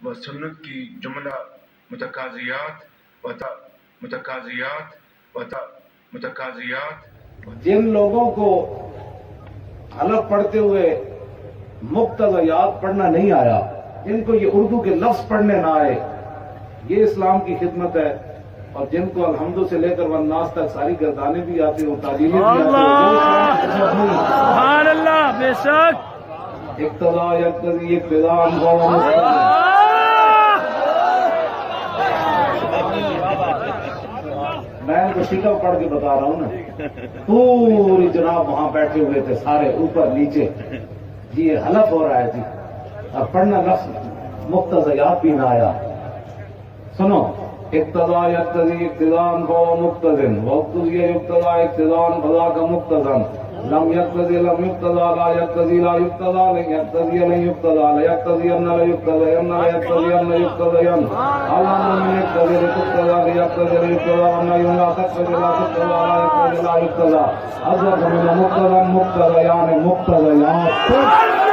و سنت کی جملہ متقاضیات جن لوگوں کو حلف پڑھتے ہوئے مقتضیات پڑھنا نہیں آیا، جن کو یہ اردو کے لفظ پڑھنے نہ آئے، یہ اسلام کی خدمت ہے. اور جن کو الحمد سے لے کر والناس تک ساری گردانیں بھی آتی ہوں، تعلیمیں بھی آتی ہوں، سبحان اللہ، بے شک اقتضاء یقتضی اقتداء میں ان کو شکل پڑھ کے بتا رہا ہوں نا. پوری جناب وہاں بیٹھے ہوئے تھے سارے، اوپر نیچے، جی یہ حلف ہو رہا ہے جی، اب پڑھنا لفظ مقتضیات بھی نہ آیا. سنو، اقتضاء یقتضی اقتداء فهو مقتضٍ واقتضی یقتضی اقتداء فذاک مقتضٍ لم يقتضي لم يقتضى لا يقتضي لا يقتضى لن يقتضي لن يقتضى لا يقتضي أن لا يقتضي أن لا يقتضي أن لا يقتضي أن اللهم من يقتضي لتقتضى ليقتضي ليقتضى وأن لا تقتضي لا تقتضى لا يقتضي لا يقتضى أصدق من مقتضى مقتضيان مقتضيات.